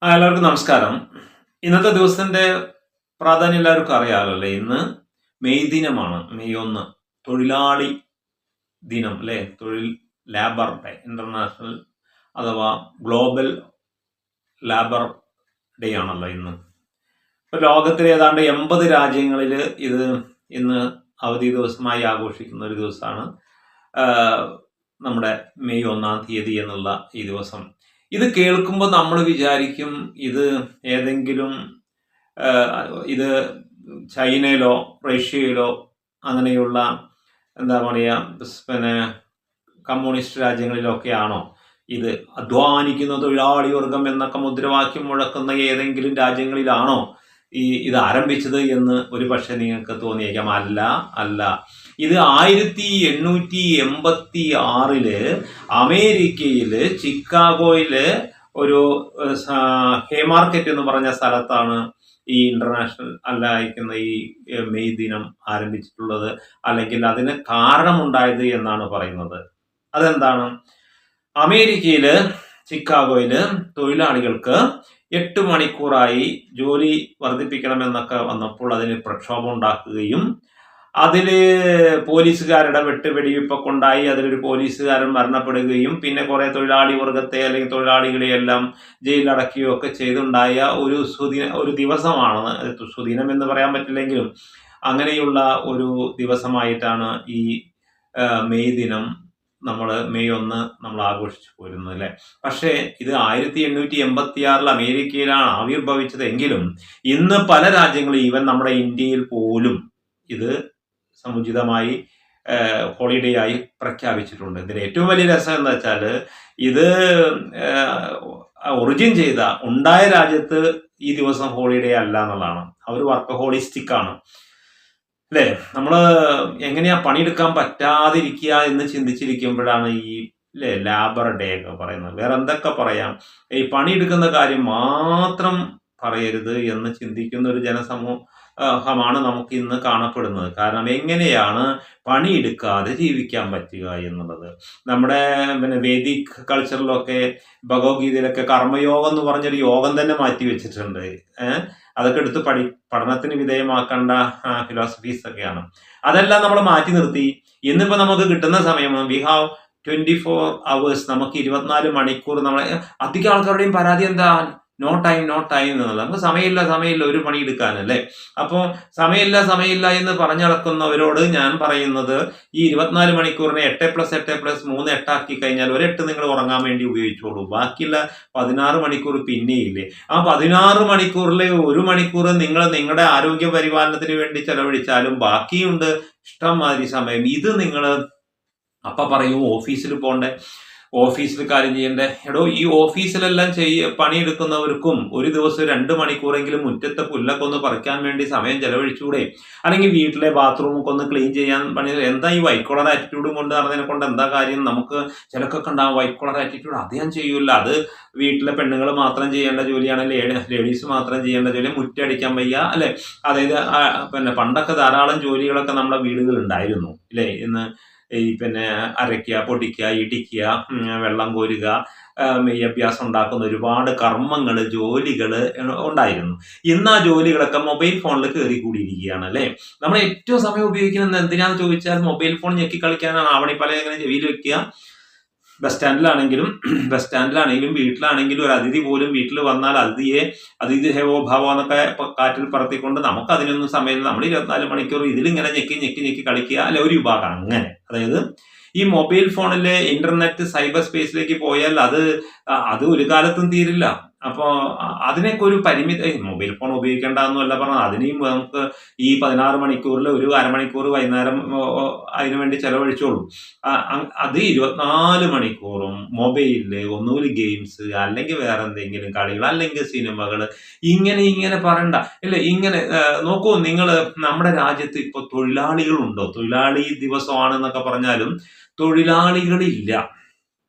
എല്ലാവർക്കും നമസ്കാരം. ഇന്നത്തെ ദിവസത്തിന്റെ പ്രാധാന്യം എല്ലാവർക്കും അറിയാമല്ലോ അല്ലേ? ഇന്ന് മെയ് ദിനമാണ്. മെയ് 1 തൊഴിലാളി ദിനം അല്ലേ? ലേബർ ഡേ, ഇന്റർനാഷണൽ അഥവാ ഗ്ലോബൽ ലേബർ ഡേ ആണല്ലോ ഇന്ന്. ഇപ്പൊ ലോകത്തിലെ ഏതാണ്ട് 80 രാജ്യങ്ങളിൽ ഇത് ഇന്ന് അവധി ദിവസമായി ആഘോഷിക്കുന്ന ഒരു ദിവസമാണ് നമ്മുടെ മെയ് 1 എന്നുള്ള ഈ ദിവസം. ഇത് കേൾക്കുമ്പോൾ നമ്മൾ വിചാരിക്കും ഇത് ഏതെങ്കിലും ഇത് ചൈനയിലോ റഷ്യയിലോ അങ്ങനെയുള്ള എന്താ പറയുക പിന്നെ കമ്മ്യൂണിസ്റ്റ് രാജ്യങ്ങളിലൊക്കെയാണോ ഇത് അധ്വാനിക്കുന്ന തൊഴിലാളി വർഗം എന്നൊക്കെ മുദ്രാവാക്യം മുഴക്കുന്ന ഏതെങ്കിലും രാജ്യങ്ങളിലാണോ ഇത് ആരംഭിച്ചത് എന്ന് ഒരു പക്ഷെ നിങ്ങൾക്ക് തോന്നിയേക്കാം. അല്ല. ഇത് 1886 അമേരിക്കയില് ചിക്കാഗോയില് ഒരു ഹേമാർക്കറ്റ് എന്ന് പറഞ്ഞ സ്ഥലത്താണ് ഈ ഇന്റർനാഷണൽ അയക്കുന്ന ഈ മെയ് ദിനം ആരംഭിച്ചിട്ടുള്ളത്, അല്ലെങ്കിൽ അതിന് കാരണമുണ്ടായത് എന്നാണ് പറയുന്നത്. അതെന്താണ്? അമേരിക്കയില് ചിക്കാഗോയില് തൊഴിലാളികൾക്ക് 8 മണിക്കൂറായി ജോലി വർദ്ധിപ്പിക്കണമെന്നൊക്കെ വന്നപ്പോൾ അതിന് പ്രക്ഷോഭം ഉണ്ടാക്കുകയും അതില് പോലീസുകാരുടെ വെടിവെപ്പൊക്കെ ഉണ്ടായി. അതിലൊരു പോലീസുകാരൻ മരണപ്പെടുകയും പിന്നെ കുറെ തൊഴിലാളി വർഗത്തെ അല്ലെങ്കിൽ തൊഴിലാളികളെ എല്ലാം ജയിലിലടക്കുകയോ ഒക്കെ ചെയ്തുണ്ടായ ഒരു ദിവസമാണ്. സുദിനം എന്ന് പറയാൻ പറ്റില്ലെങ്കിലും അങ്ങനെയുള്ള ഒരു ദിവസമായിട്ടാണ് ഈ മെയ് ദിനം മെയ് 1 നമ്മൾ ആഘോഷിച്ചു പോരുന്നത് അല്ലെ. പക്ഷേ ഇത് 1886 അമേരിക്കയിലാണ് ആവിർഭവിച്ചതെങ്കിലും ഇന്ന് പല രാജ്യങ്ങളും ഈവൻ നമ്മുടെ ഇന്ത്യയിൽ പോലും ഇത് സമുചിതമായി ഹോളിഡേ ആയി പ്രഖ്യാപിച്ചിട്ടുണ്ട്. ഇതിന് ഏറ്റവും വലിയ രസം എന്താ വെച്ചാൽ ഇത് ഒറിജിൻ ഉണ്ടായ രാജ്യത്ത് ഈ ദിവസം ഹോളിഡേ അല്ല എന്നുള്ളതാണ്. അവർ വർക്കഹോളിസ്റ്റിക് ആണ് അല്ലേ. നമ്മൾ എങ്ങനെയാ പണിയെടുക്കാൻ പറ്റാതിരിക്കുക എന്ന് ചിന്തിച്ചിരിക്കുമ്പോഴാണ് ഈ ലേബർ ഡേ ഒക്കെ പറയുന്നത്. വേറെ എന്തൊക്കെ പറയാം, ഈ പണിയെടുക്കുന്ന കാര്യം മാത്രം പറയരുത് എന്ന് ചിന്തിക്കുന്ന ഒരു ജനസമൂഹമാണ് നമുക്ക് ഇന്ന് കാണപ്പെടുന്നത്. കാരണം എങ്ങനെയാണ് പണിയെടുക്കാതെ ജീവിക്കാൻ പറ്റുക എന്നുള്ളത്. നമ്മുടെ വേദിക് കൾച്ചറിലൊക്കെ ഭഗവത്ഗീതയിലൊക്കെ കർമ്മയോഗം എന്ന് പറഞ്ഞൊരു യോഗം തന്നെ മാറ്റി വെച്ചിട്ടുണ്ട്. അതൊക്കെ എടുത്ത് പഠനത്തിന് വിധേയമാക്കേണ്ട ഫിലോസഫീസ് ഒക്കെയാണ്. അതെല്ലാം നമ്മൾ മാറ്റി നിർത്തി ഇന്നിപ്പോ നമുക്ക് കിട്ടുന്ന സമയം വി ഹാവ് 24 hours. നമുക്ക് 24 മണിക്കൂർ. നമ്മളെ അധികം ആൾക്കാരുടെയും പരാതി എന്താ? നോ ടൈം എന്നുള്ളത്. നമുക്ക് സമയമില്ല ഒരു പണി എടുക്കാനല്ലേ. അപ്പോൾ സമയമില്ല എന്ന് പറഞ്ഞു നടക്കുന്നവരോട് ഞാൻ പറയുന്നത്, ഈ 24 മണിക്കൂറിനെ 8+8+3 8 കഴിഞ്ഞാൽ ഒരു 8 നിങ്ങൾ ഉറങ്ങാൻ വേണ്ടി ഉപയോഗിച്ചോളൂ. ബാക്കിയുള്ള 16 മണിക്കൂർ പിന്നെയില്ലേ. ആ 16 മണിക്കൂറിലെ 1 മണിക്കൂർ നിങ്ങൾ നിങ്ങളുടെ ആരോഗ്യ പരിപാലനത്തിന് വേണ്ടി ചെലവഴിച്ചാലും ബാക്കിയുണ്ട് ഇഷ്ടംമാതിരി സമയം. ഇത് നിങ്ങൾ പറയൂ ഓഫീസിൽ പോണ്ടേ, ഓഫീസിൽ കാര്യം ചെയ്യണ്ടേ. ഈ ഓഫീസിലെല്ലാം പണിയെടുക്കുന്നവർക്കും ഒരു ദിവസം 2 മണിക്കൂറെങ്കിലും മുറ്റത്തെ പുല്ലൊക്കെ ഒന്ന് പറിക്കാൻ വേണ്ടി സമയം ചെലവഴിച്ചൂടെ? അല്ലെങ്കിൽ വീട്ടിലെ ബാത്റൂമൊക്കെ ഒന്ന് ക്ലീൻ ചെയ്യാൻ എന്താ ഈ വൈറ്റ് കോളർ ആറ്റിറ്റ്യൂഡും കൊണ്ട് നടന്നതിനെ കൊണ്ട് എന്താ കാര്യം? നമുക്ക് ചിലക്കൊക്കെ ഉണ്ടാവും വൈറ്റ് കോളർ ആറ്റിറ്റ്യൂഡ്. അത് ഞാൻ ചെയ്യൂല, അത് വീട്ടിലെ പെണ്ണുങ്ങൾ മാത്രം ചെയ്യേണ്ട ജോലിയാണ്, ലേഡീസ് മാത്രം ചെയ്യേണ്ട ജോലി. മുറ്റടിക്കാൻ വയ്യ അല്ലെ. അതായത് പണ്ടൊക്കെ ധാരാളം ജോലികളൊക്കെ നമ്മുടെ വീടുകളിൽ ഉണ്ടായിരുന്നു അല്ലേ. ഇന്ന് ഈ അരയ്ക്കുക, പൊടിക്കുക, ഇടിക്കുക, വെള്ളം കോരുക, മെയ്യഭ്യാസം ഉണ്ടാക്കുന്ന ഒരുപാട് കർമ്മങ്ങൾ, ജോലികൾ ഉണ്ടായിരുന്നു. ഇന്ന് ആ ജോലികളൊക്കെ മൊബൈൽ ഫോണിൽ കയറി കൂടിയിരിക്കുകയാണ് അല്ലേ. നമ്മൾ ഏറ്റവും സമയം ഉപയോഗിക്കുന്നത് എന്തിനാന്ന് ചോദിച്ചാൽ മൊബൈൽ ഫോൺ ഞെക്കി കളിക്കാനാണ്. ആവണിപ്പല ഇങ്ങനെ ചെവിയിൽ വെക്കുക. ബസ് സ്റ്റാൻഡിലാണെങ്കിലും വീട്ടിലാണെങ്കിലും ഒരു അതിഥി പോലും വീട്ടിൽ വന്നാൽ അതിഥി ഹേവോ ഭാവോ എന്നൊക്കെ കാറ്റിൽ പറത്തിക്കൊണ്ട് നമുക്ക് അതിനൊന്നും സമയമില്ല. നമ്മൾ 24 മണിക്കൂർ ഇതിലിങ്ങനെ ഞെക്കി കളിക്കുക അല്ലെ. ഒരു വിഭാഗം അങ്ങനെ. അതായത് ഈ മൊബൈൽ ഫോണിലെ ഇന്റർനെറ്റ് സൈബർ സ്പേസിലേക്ക് പോയാൽ അത് ഒരു കാലത്തും തീരില്ല. അപ്പോൾ അതിനൊക്കെ ഒരു പരിമിതി. മൊബൈൽ ഫോൺ ഉപയോഗിക്കേണ്ടെന്നല്ല പറഞ്ഞത്. അതിനെയും നമുക്ക് ഈ 16 മണിക്കൂറിൽ ഒരു അരമണിക്കൂർ വൈകുന്നേരം അതിനു വേണ്ടി ചെലവഴിച്ചോളൂ. അത് 24 മണിക്കൂറും മൊബൈലില് ഒന്നുകിൽ ഗെയിംസ്, അല്ലെങ്കിൽ വേറെ എന്തെങ്കിലും കളികൾ, അല്ലെങ്കിൽ സിനിമകൾ, ഇങ്ങനെ പറയണ്ട അല്ലേ. ഇങ്ങനെ നോക്കൂ നിങ്ങൾ, നമ്മുടെ രാജ്യത്ത് ഇപ്പൊ തൊഴിലാളികളുണ്ടോ? തൊഴിലാളി ദിവസമാണെന്നൊക്കെ പറഞ്ഞാലും തൊഴിലാളികളില്ല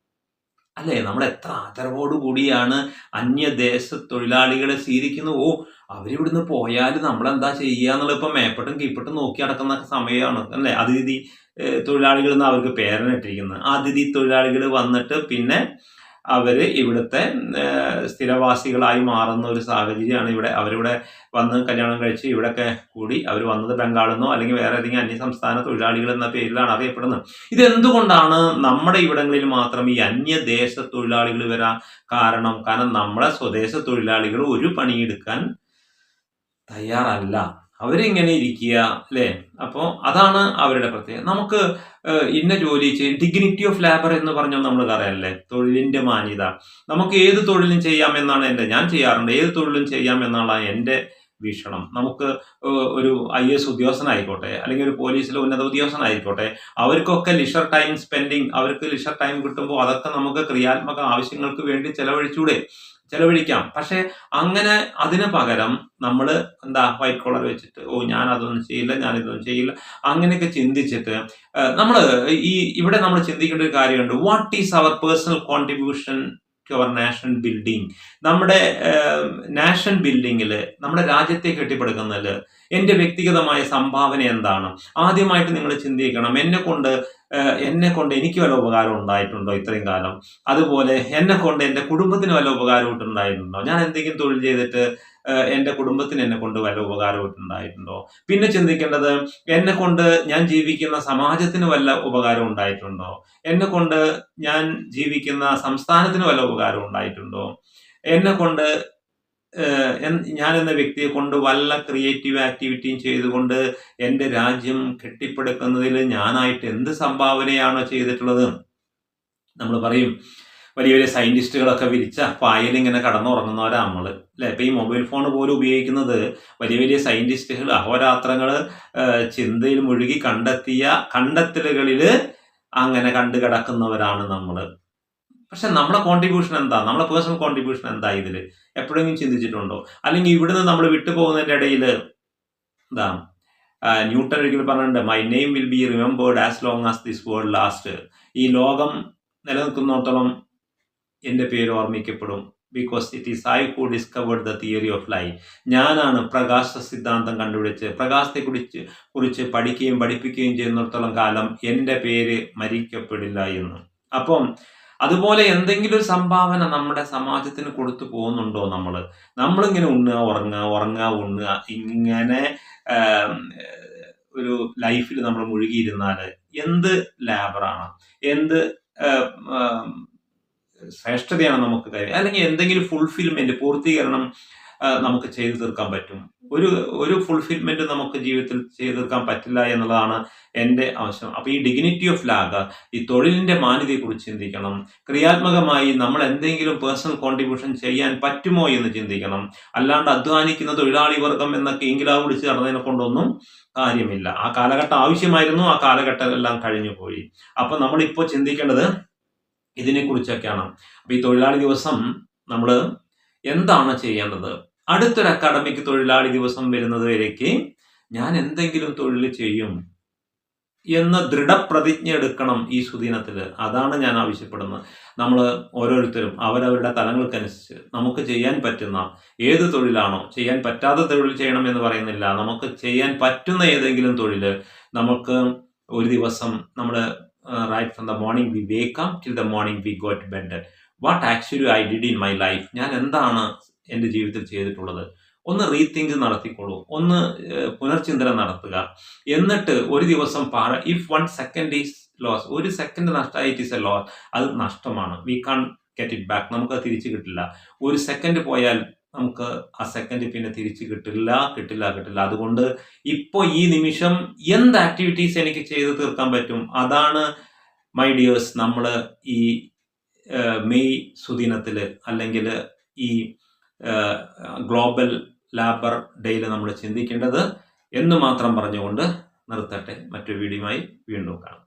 അല്ലേ. നമ്മൾ എത്ര ആദരവോടു കൂടിയാണ് അന്യദേശ തൊഴിലാളികളെ സ്വീകരിക്കുന്നത്. അവരിവിടുന്ന് പോയാൽ നമ്മളെന്താ ചെയ്യുക എന്നുള്ളത് ഇപ്പം മേപ്പട്ടും കീപ്പട്ടും നോക്കി നടക്കുന്ന സമയമാണ് അല്ലേ. അതിഥി തൊഴിലാളികൾ എന്ന് അവർക്ക് പേരിട്ടിരിക്കുന്നത്. അതിഥി തൊഴിലാളികൾ വന്നിട്ട് പിന്നെ അവര് ഇവിടുത്തെ സ്ഥിരവാസികളായി മാറുന്ന ഒരു സാഹചര്യമാണ് അവരിവിടെ വന്ന് കല്യാണം കഴിച്ച് ഇവിടെയൊക്കെ കൂടി അവർ വന്നത് ബംഗാളിൽ നിന്നോ അല്ലെങ്കിൽ വേറെ ഏതെങ്കിലും അന്യസംസ്ഥാന തൊഴിലാളികൾ എന്ന പേരിലാണ് അറിയപ്പെടുന്നത്. ഇതെന്തുകൊണ്ടാണ് നമ്മുടെ ഇവിടങ്ങളിൽ മാത്രം ഈ അന്യദേശ തൊഴിലാളികൾ വരാൻ കാരണം? കാരണം നമ്മുടെ സ്വദേശ തൊഴിലാളികൾ ഒരു പണിയെടുക്കാൻ തയ്യാറല്ല, അവരിങ്ങനെ ഇരിക്കുക അല്ലേ. അപ്പോൾ അതാണ് അവരുടെ പ്രത്യേകത. നമുക്ക് ഇന്ന ജോലി ചെയ്യും, ഡിഗ്നിറ്റി ഓഫ് ലേബർ എന്ന് പറഞ്ഞാൽ നമ്മൾ പറയാനല്ലേ, തൊഴിലിന്റെ മാന്യത. നമുക്ക് ഏത് തൊഴിലും ചെയ്യാമെന്നാണ് ഞാൻ ചെയ്യാറുണ്ട്, ഏത് തൊഴിലും ചെയ്യാമെന്നാണ് എൻ്റെ വീക്ഷണം. നമുക്ക് ഒരു IAS ഉദ്യോഗസ്ഥനായിക്കോട്ടെ അല്ലെങ്കിൽ ഒരു പോലീസിലെ ഉന്നത ഉദ്യോഗസ്ഥനായിക്കോട്ടെ, അവർക്കൊക്കെ ലിഷർ ടൈം സ്പെൻഡിങ്, അവർക്ക് ലിഷർ ടൈം കിട്ടുമ്പോൾ അതൊക്കെ നമുക്ക് ക്രിയാത്മക ആവശ്യങ്ങൾക്ക് വേണ്ടി ചെലവഴിക്കാം. പക്ഷെ അങ്ങനെ അതിന് പകരം നമ്മൾ വൈറ്റ് കോളർ വെച്ചിട്ട് ഞാൻ അതൊന്നും ചെയ്യില്ല, ഞാൻ ഇതൊന്നും ചെയ്യില്ല, അങ്ങനെയൊക്കെ ചിന്തിച്ചിട്ട് ഇവിടെ നമ്മൾ ചിന്തിക്കേണ്ട ഒരു കാര്യമുണ്ട്. What is our personal contribution to our national building? നമ്മുടെ നാഷണൽ ബിൽഡിങ്ങിൽ, നമ്മുടെ രാജ്യത്തെ കെട്ടിപ്പടുക്കുന്നതിൽ എൻ്റെ വ്യക്തിഗതമായ സംഭാവന എന്താണ്? ആദ്യമായിട്ട് നിങ്ങൾ ചിന്തിക്കണം, എന്നെ കൊണ്ട് എനിക്ക് വല്ല ഉപകാരം ഉണ്ടായിട്ടുണ്ടോ ഇത്രയും കാലം? അതുപോലെ എന്നെ കൊണ്ട് എൻ്റെ കുടുംബത്തിന് വല്ല ഉപകാരമായിട്ടുണ്ടായിട്ടുണ്ടോ? ഞാൻ എന്തെങ്കിലും തൊഴിൽ ചെയ്തിട്ട് എൻ്റെ കുടുംബത്തിന് എന്നെ കൊണ്ട് വല്ല ഉപകാരമായിട്ടുണ്ടായിട്ടുണ്ടോ? പിന്നെ ചിന്തിക്കേണ്ടത്, എന്നെ കൊണ്ട് ഞാൻ ജീവിക്കുന്ന സമാജത്തിന് വല്ല ഉപകാരം ഉണ്ടായിട്ടുണ്ടോ? എന്നെ കൊണ്ട് ഞാൻ ജീവിക്കുന്ന സംസ്ഥാനത്തിന് വല്ല ഉപകാരം ഉണ്ടായിട്ടുണ്ടോ? എന്നെ കൊണ്ട് ഞാൻ എന്ന വ്യക്തിയെ കൊണ്ട് വല്ല ക്രിയേറ്റീവ് ആക്ടിവിറ്റിയും ചെയ്തുകൊണ്ട് എൻ്റെ രാജ്യം കെട്ടിപ്പടുക്കുന്നതിൽ ഞാനായിട്ട് എന്ത് സംഭാവനയാണ് ചെയ്തിട്ടുള്ളത്? നമ്മൾ പറയും, വലിയ വലിയ സയന്റിസ്റ്റുകളൊക്കെ വിരിച്ച പായൽ ഇങ്ങനെ കടന്നുറങ്ങുന്നവരാ നമ്മൾ അല്ലെ. ഇപ്പൊ ഈ മൊബൈൽ ഫോൺ പോലും ഉപയോഗിക്കുന്നത് വലിയ വലിയ സയന്റിസ്റ്റുകൾ അഹോരാത്രങ്ങൾ ചിന്തയിൽ മുഴുകി കണ്ടെത്തിയ കണ്ടെത്തലുകളിൽ അങ്ങനെ കണ്ടു കിടക്കുന്നവരാണ് നമ്മൾ. പക്ഷെ നമ്മുടെ കോൺട്രിബ്യൂഷൻ എന്താ? നമ്മുടെ പേഴ്സണൽ കോൺട്രിബ്യൂഷൻ എന്താ ഇതിൽ? എപ്പോഴെങ്കിലും ചിന്തിച്ചിട്ടുണ്ടോ? അല്ലെങ്കിൽ ഇവിടുന്ന് നമ്മൾ വിട്ടുപോകുന്നതിന്റെ ഇടയിൽ ന്യൂട്ടൺ ഒരിക്കലും പറഞ്ഞിട്ടുണ്ട്, my name will be remembered as long as this world last. ഈ ലോകം നിലനിൽക്കുന്നിടത്തോളം എൻ്റെ പേര് ഓർമ്മിക്കപ്പെടും. Because it is I who discovered the theory of light. ഞാനാണ് പ്രകാശ സിദ്ധാന്തം കണ്ടുപിടിച്ച് പ്രകാശത്തെ കുറിച്ച് പഠിക്കുകയും പഠിപ്പിക്കുകയും ചെയ്യുന്നിടത്തോളം കാലം എൻ്റെ പേര് മരിക്കപ്പെടില്ല എന്ന്. അപ്പം അതുപോലെ എന്തെങ്കിലും ഒരു സംഭാവന നമ്മുടെ സമാജത്തിന് കൊടുത്തു പോകുന്നുണ്ടോ? നമ്മളിങ്ങനെ ഉണ്ണുക ഇങ്ങനെ ഒരു ലൈഫിൽ നമ്മൾ മുഴുകിയിരുന്നാൽ എന്ത് ലാബറാണ്, എന്ത് ശ്രേഷ്ഠതയാണ് നമുക്ക് കാര്യം? അല്ലെങ്കിൽ എന്തെങ്കിലും ഫുൾഫിൽമെന്റ്, പൂർത്തീകരണം നമുക്ക് ചെയ്തു തീർക്കാൻ പറ്റും? ഒരു ഫുൾഫിൽമെന്റ് നമുക്ക് ജീവിതത്തിൽ ചെയ്തു തീർക്കാൻ പറ്റില്ല എന്നുള്ളതാണ് എൻ്റെ ആവശ്യം. അപ്പൊ ഈ ഡിഗ്നിറ്റി ഓഫ് ലാബ്, ഈ തൊഴിലിന്റെ മാന്യതയെ കുറിച്ച് ചിന്തിക്കണം. ക്രിയാത്മകമായി നമ്മൾ എന്തെങ്കിലും പേഴ്സണൽ കോൺട്രിബ്യൂഷൻ ചെയ്യാൻ പറ്റുമോ എന്ന് ചിന്തിക്കണം. അല്ലാണ്ട് അധ്വാനിക്കുന്ന തൊഴിലാളി വർഗം എന്നൊക്കെ ഇംഗ്ലാവ് വിളിച്ച് നടന്നതിനെ കൊണ്ടൊന്നും കാര്യമില്ല. ആ കാലഘട്ടം ആവശ്യമായിരുന്നു, ആ കാലഘട്ടം എല്ലാം കഴിഞ്ഞു പോയി. അപ്പൊ നമ്മളിപ്പോ ചിന്തിക്കേണ്ടത് ഇതിനെ കുറിച്ചൊക്കെയാണ്. അപ്പൊ ഈ തൊഴിലാളി ദിവസം നമ്മൾ എന്താണ് ചെയ്യേണ്ടത്? അടുത്തൊരു അക്കാഡമിക് തൊഴിലാളി ദിവസം വരുന്നത് വരേക്ക് ഞാൻ എന്തെങ്കിലും തൊഴിൽ ചെയ്യും എന്ന് ദൃഢപ്രതിജ്ഞ എടുക്കണം ഈ സുദിനത്തിൽ. അതാണ് ഞാൻ ആവശ്യപ്പെടുന്നത്. നമ്മൾ ഓരോരുത്തരും അവരവരുടെ തലങ്ങൾക്കനുസരിച്ച് നമുക്ക് ചെയ്യാൻ പറ്റുന്ന ഏത് തൊഴിലാണോ, ചെയ്യാൻ പറ്റാത്ത തൊഴിൽ ചെയ്യണം എന്ന് പറയുന്നില്ല, നമുക്ക് ചെയ്യാൻ പറ്റുന്ന ഏതെങ്കിലും തൊഴിൽ നമുക്ക് ഒരു ദിവസം നമ്മൾ right from the morning we wake up till the morning we go to bed, what actually I did in my life, ഞാൻ എന്താണ് എൻ്റെ ജീവിതത്തിൽ ചെയ്തിട്ടുള്ളത്? ഒന്ന് റീതിങ്ക് നടത്തിക്കോളൂ, ഒന്ന് പുനർചിന്തനം നടത്തുക. എന്നിട്ട് ഒരു ദിവസം ഇഫ് 1 second is lost, ഒരു സെക്കൻഡ് നഷ്ടമായി, ഇറ്റ് ഈസ് എ ലോസ്, അത് നഷ്ടമാണ്. We can't get it back, നമുക്കത് തിരിച്ചു കിട്ടില്ല. ഒരു സെക്കൻഡ് പോയാൽ നമുക്ക് ആ സെക്കൻഡ് പിന്നെ തിരിച്ചു കിട്ടില്ല. അതുകൊണ്ട് ഇപ്പൊ ഈ നിമിഷം എന്ത് ആക്ടിവിറ്റീസ് എനിക്ക് ചെയ്തു തീർക്കാൻ പറ്റും? അതാണ് മൈ ഡിയേഴ്സ് നമ്മൾ ഈ മെയ് സുദിനത്തിൽ അല്ലെങ്കിൽ ഈ ഗ്ലോബൽ ലേബർ ഡേയിൽ നമ്മൾ ചിന്തിക്കേണ്ടത് എന്ന് മാത്രം പറഞ്ഞുകൊണ്ട് നിർത്തട്ടെ. മറ്റൊരു വീഡിയോയുമായി വീണ്ടും കാണാം.